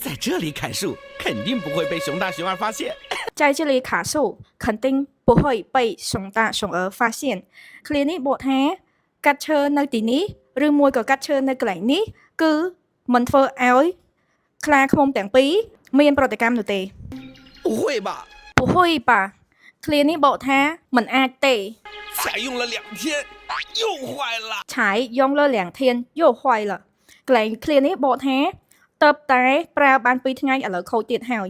在这里砍树肯定不会被熊大熊二发现。在这里砍树肯定不会被熊大熊二发现ឃ្លានេះបកថាកាត់ឈើនៅទីនេះឬមួយក៏កាត់ឈើនៅកន្លែងនេះគឺមិនធ្វើឲ្យខ្លាឃ្មុំទាំងពីរមានប្រតិកម្មនោះទេ不会吧不会吧ឃ្លានេះបកថាមិនអាចទេ才用了2天又坏了ឆាយយ៉ងលើលៀងធានយោហួយលកន្លែងឃ្លានេះបកថាតើបតែប្រើបាន2ថ្ងៃឥឡូវខូចទៀតហើយ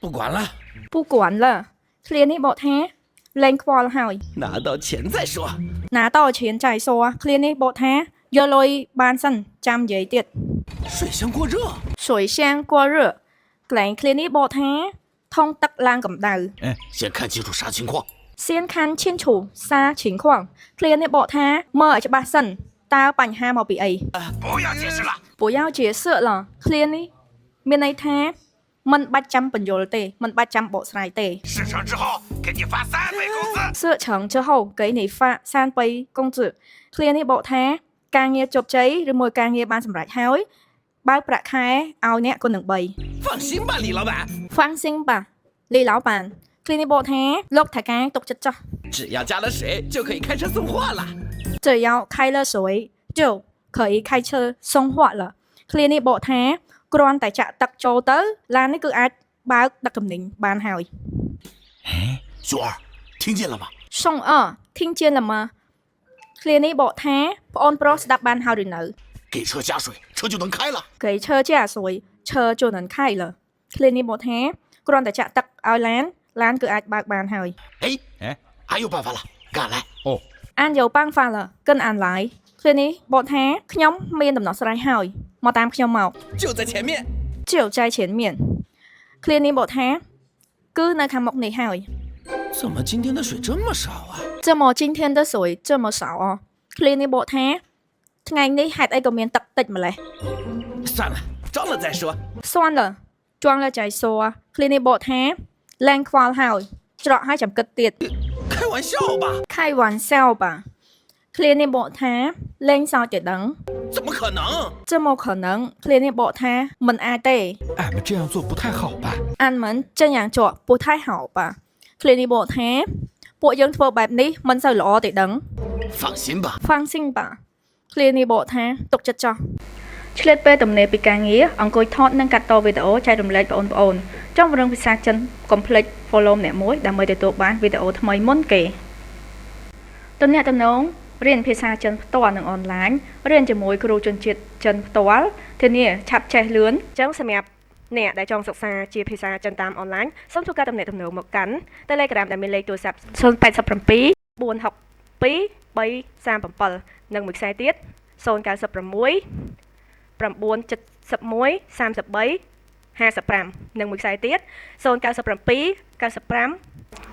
不管了ពូគួនលឃ្លានេះបកថាលែងខ្វល់ហើយ拿到钱再说ណាតឈៀនចៃសឃ្លានេះបកថាយកលុយបានសិនចាំនិយាយទៀត水箱过热水箱过热កន្លែងឃ្លានេះបកថាថងទឹកឡើងកម្ដៅ先看清楚啥情况先看清楚啥情况ឃ្លានេះបកថាមើលឲ្យច្បាស់សិនតើបញ្ហាមកពីអី不要解释了不要解释了ឃ្លានេះមានន័យថាមិនបាច់ចាំបញ្យល់ទេមិនបាច់ចាំបកស្រាយទេ事成之后给你发3倍工资事成之后给你发3倍工资ឃ្លានេះបកថាការងារជោគជ័យឬមួយការងារបានសម្រេចហើយបើប្រាក់ខែឲ្យអ្នកគុណនឹង3放心吧李老板放心吧李老板ឃ្លានេះបកថាលោកថៅកែទុកចិត្តចោះ只要加了水就可以开车送货了只要开了水就可以开车送货了ឃ្លានេះបកថាគ្រាន់តែចាក់ទឹកចូលទៅឡាននេះគឺអាចបើកដឹកទំនិញបានហើយ熊二听见了吗熊二听见了吗ឃ្លានេះបកថាប្អូនប្រុសស្ដាប់បានហើយឬនៅ给车加水车就能开了给车加水车就能开了ឃ្លានេះបកថាគ្រាន់តែចាក់ទឹកឲ្យឡានគឺអាចបើកបានហើយ俺有办法了跟俺来អានយកប៉ាំងហ្វាល់កិនអានឡាយឃ្លានេះបកថាខ្ញុំមានដំណោះស្រាយហើយមកតាមខ្ញុំមក就在前面就在前面ឃ្លានេះបកថាគឺនៅខាងមុខនេះហើយ怎么今天的水这么少啊怎么今天的水这么少啊ឃ្លានេះបកថាថ្ងៃនេះហេតុអីក៏មានទឹកតិចម្លេះ算了装了再说算了装了再说ឃ្លានេះបកថាលែងខ្វល់ហើយច្រកឲ្យចាំគិតទៀត开玩笑吧开玩笑吧ឃ្លានេះបកថាលែងសើចតែដឹង怎么可能这么可能ឃ្លានេះបកថាមិនអាចទេ俺们这样做不太好吧俺们这样做不太好吧ឃ្លានេះបកថាពួកយើងធ្វើបែបនេះមិនសូវល្អទេដឹង放心吧放心吧ឃ្លានេះបកថាទុកចិត្តចោះឆ្លៀតពេលទំនេរពីការងារអង្គុយថតនិងកាត់តវីដេអូចែករំលែកបងប្អូនចង់រឿងភាសាចិនកុំភ្លេច follow ម្នាក់មួយដើម្បីទទួលបានវីដេអូថ្មីមុនគេទំនាក់ទំនងរៀនភាសាចិនផ្ទាល់និងអនឡាញរៀនជាមួយគ្រូជនជាតិចិនផ្ទាល់ធានាឆាប់ចេះលឿនអញ្ចឹងសម្រាប់អ្នកដែលចង់សិក្សាជាភាសាចិនតាមអនឡាញសូមធ្វើការទំនាក់ទំនងមកកាន់ Telegram ដែលមានលេខទូរស័ព្ទ087 462 337និងមួយខ្សែទៀត096 971 33 55និងមួយខ្សែទៀត097 95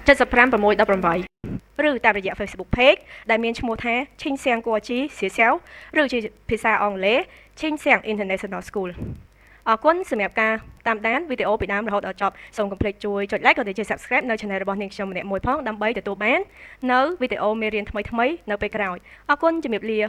75 618ឬតាមរយៈ Facebook Page ដែលមានឈ្មោះថាឈិញសៀងកួជីសៀសៅឬជាភាសាអង់គ្លេសឈិញសៀង International School អរគុណសម្រាប់ការតាមដានវីដេអូពីដើមរហូតដល់ចប់សូមកុំភ្លេចជួយចុច like ក៏ដូចជា Subscribe នៅ Channel របស់នាងខ្ញុំម្នាក់មួយផងដើម្បីទទួលបាននៅវីដេអូមេរៀនថ្មីៗនៅពេលក្រោយអរគុណជំរាបលា